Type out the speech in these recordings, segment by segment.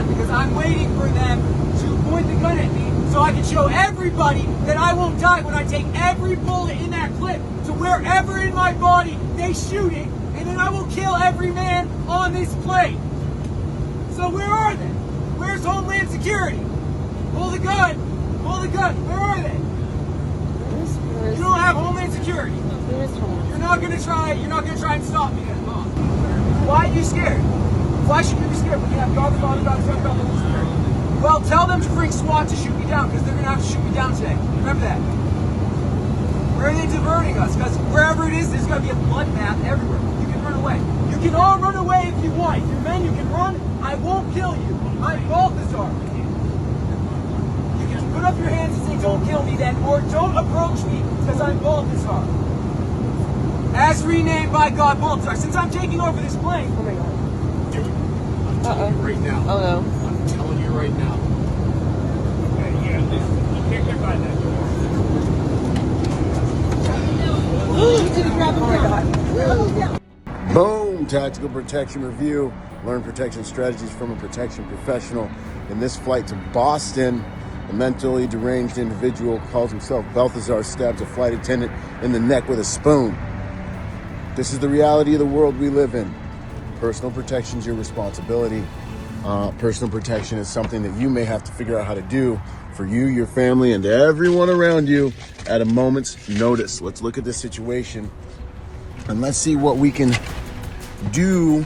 gun because I'm waiting for them to point the gun at me so I can show everybody that I won't die when I take every bullet in that clip to wherever in my body they shoot it, and then I will kill every man on this plane. So where are they? Where's Homeland Security? Pull the gun. Pull the gun. Where are they? You don't have Homeland Security. You're not gonna try and stop me then, huh? Why are you scared? Why should you be scared when you have God the Father, God the Son, God the Holy Spirit? Well, tell them to bring SWAT to shoot me down, because they're gonna have to shoot me down today. Remember that. Where are they diverting us? Because wherever it is, there's gonna be a bloodbath everywhere. You can run away. You can all run away if you want. If you're men, you can run. I won't kill you. I'm Balthazar. You can put up your hands and say, don't kill me then, or don't approach me, because I'm Balthazar. As renamed by God, Balthazar. Since I'm taking over this plane. Oh my God. Dude, I'm telling you right now. Oh no. I'm telling you right now. Yeah, you can't get by that door. Boom! Tactical protection review. Learn protection strategies from a protection professional. In this flight to Boston, a mentally deranged individual calls himself Balthazar stabs a flight attendant in the neck with a spoon. This is the reality of the world we live in. Personal protection is your responsibility. Personal protection is something that you may have to figure out how to do for you, your family, and everyone around you at a moment's notice. Let's look at this situation and let's see what we can do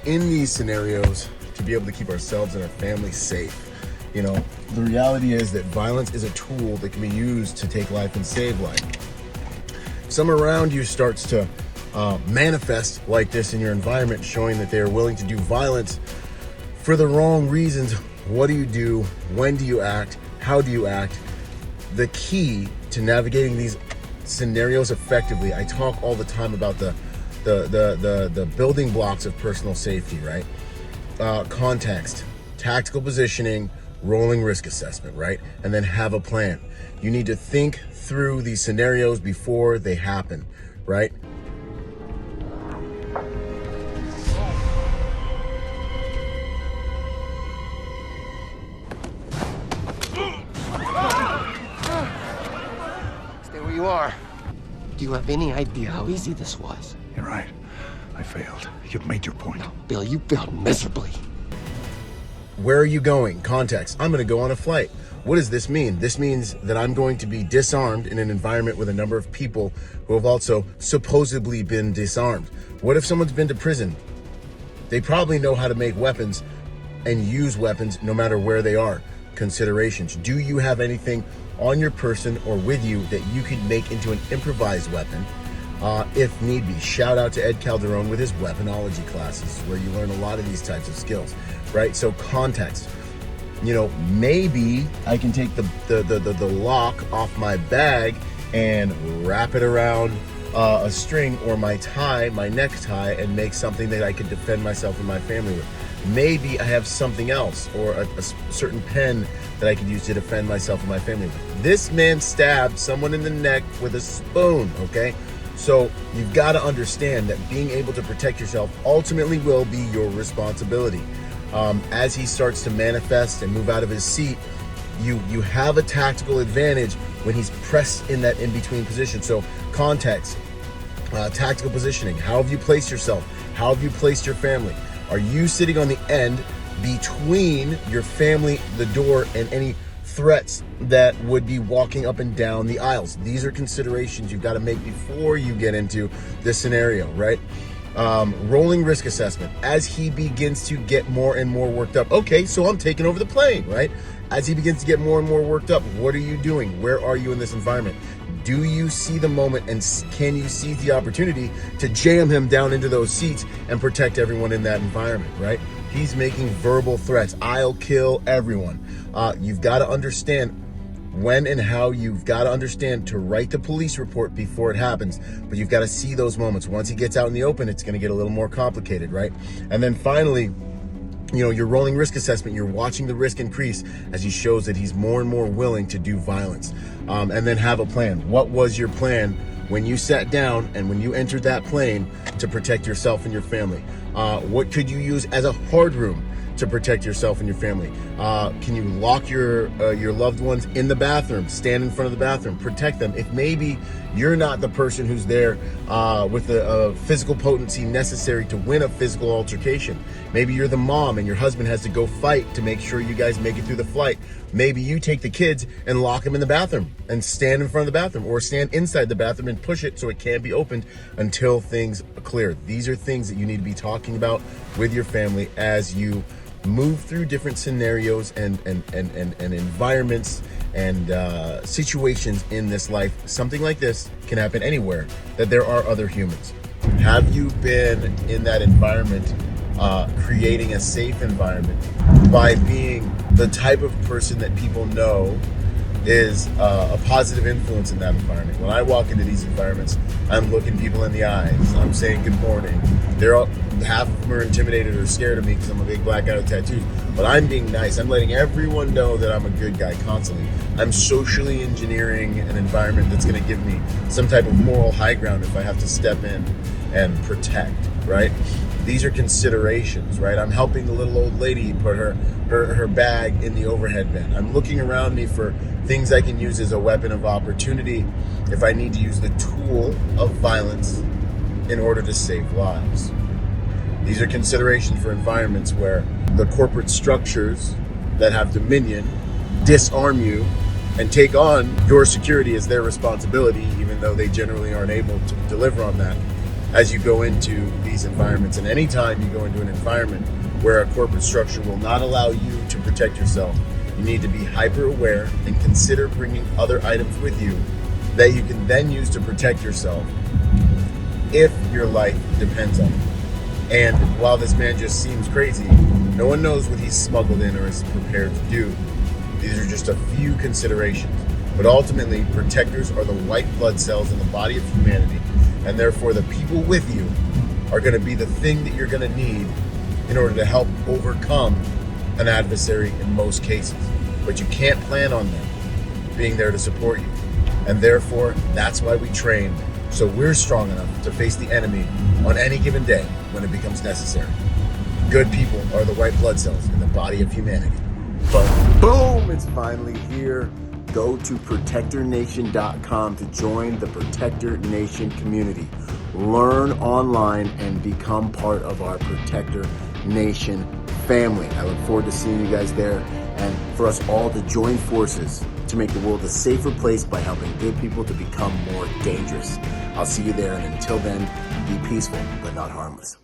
in these scenarios to be able to keep ourselves and our families safe. You know, the reality is that violence is a tool that can be used to take life and save life. If someone around you starts to manifest like this in your environment, showing that they are willing to do violence for the wrong reasons, what do you do? When do you act? How do you act? The key to navigating these scenarios effectively, I talk all the time about the building blocks of personal safety, right? Context, tactical positioning, rolling risk assessment, right? And then have a plan. You need to think through these scenarios before they happen, right? Stay where you are. Do you have any idea how easy this was? You're right. I failed. You've made your point. No, Bill, you failed miserably. Where are you going? Context. I'm going to go on a flight. What does this mean? This means that I'm going to be disarmed in an environment with a number of people who have also supposedly been disarmed. What if someone's been to prison? They probably know how to make weapons and use weapons no matter where they are. Considerations. Do you have anything on your person or with you that you could make into an improvised weapon if need be? Shout out to Ed Calderon with his weaponology classes, where you learn a lot of these types of skills, right? So context. You know, maybe I can take the lock off my bag and wrap it around a string or my necktie, and make something that I could defend myself and my family with. Maybe I have something else, or a certain pen that I could use to defend myself and my family with. This man stabbed someone in the neck with a spoon, okay? So you've got to understand that being able to protect yourself ultimately will be your responsibility. As he starts to manifest and move out of his seat, you have a tactical advantage when he's pressed in that in-between position. So context, tactical positioning. How have you placed yourself? How have you placed your family? Are you sitting on the end between your family, the door, and any threats that would be walking up and down the aisles? These are considerations you've got to make before you get into this scenario, right? Rolling risk assessment. As he begins to get more and more worked up, okay, so I'm taking over the plane, right? As he begins to get more and more worked up, what are you doing? Where are you in this environment? Do you see the moment, and can you seize the opportunity to jam him down into those seats and protect everyone in that environment, right? He's making verbal threats. I'll kill everyone. You've got to understand when and how. You've got to understand to write the police report before it happens, but you've got to see those moments. Once he gets out in the open, it's going to get a little more complicated, right? And then finally, you know, your rolling risk assessment, you're watching the risk increase as he shows that he's more and more willing to do violence. And then have a plan. What was your plan when you sat down and when you entered that plane to protect yourself and your family? What could you use as a hard room to protect yourself and your family? Can you lock your loved ones in the bathroom? Stand in front of the bathroom, protect them. If maybe you're not the person who's there with a physical potency necessary to win a physical altercation. Maybe you're the mom and your husband has to go fight to make sure you guys make it through the flight. Maybe you take the kids and lock them in the bathroom and stand in front of the bathroom, or stand inside the bathroom and push it so it can't be opened until things are clear. These are things that you need to be talking about with your family as you move through different scenarios and environments and situations in this life. Something like this can happen anywhere that there are other humans. Have you been in that environment, creating a safe environment by being the type of person that people know is a positive influence in that environment? When I walk into these environments, I'm looking people in the eyes. I'm saying good morning. Half of them are intimidated or scared of me because I'm a big black guy with tattoos. But I'm being nice. I'm letting everyone know that I'm a good guy constantly. I'm socially engineering an environment that's going to give me some type of moral high ground if I have to step in and protect, right? These are considerations, right? I'm helping the little old lady put her bag in the overhead bin. I'm looking around me for things I can use as a weapon of opportunity if I need to use the tool of violence in order to save lives. These are considerations for environments where the corporate structures that have dominion disarm you and take on your security as their responsibility, even though they generally aren't able to deliver on that as you go into these environments. And anytime you go into an environment where a corporate structure will not allow you to protect yourself, you need to be hyper aware and consider bringing other items with you that you can then use to protect yourself if your life depends on it. And while this man just seems crazy, no one knows what he's smuggled in or is prepared to do. These are just a few considerations. But ultimately, protectors are the white blood cells in the body of humanity, and therefore the people with you are going to be the thing that you're going to need in order to help overcome an adversary in most cases. But you can't plan on them being there to support you. And therefore, that's why we train, so we're strong enough to face the enemy on any given day when it becomes necessary. Good people are the white blood cells in the body of humanity. But boom, it's finally here. Go to protectornation.com to join the Protector Nation community. Learn online and become part of our Protector Nation family. I look forward to seeing you guys there and for us all to join forces to make the world a safer place by helping good people to become more dangerous. I'll see you there, and until then, be peaceful but not harmless.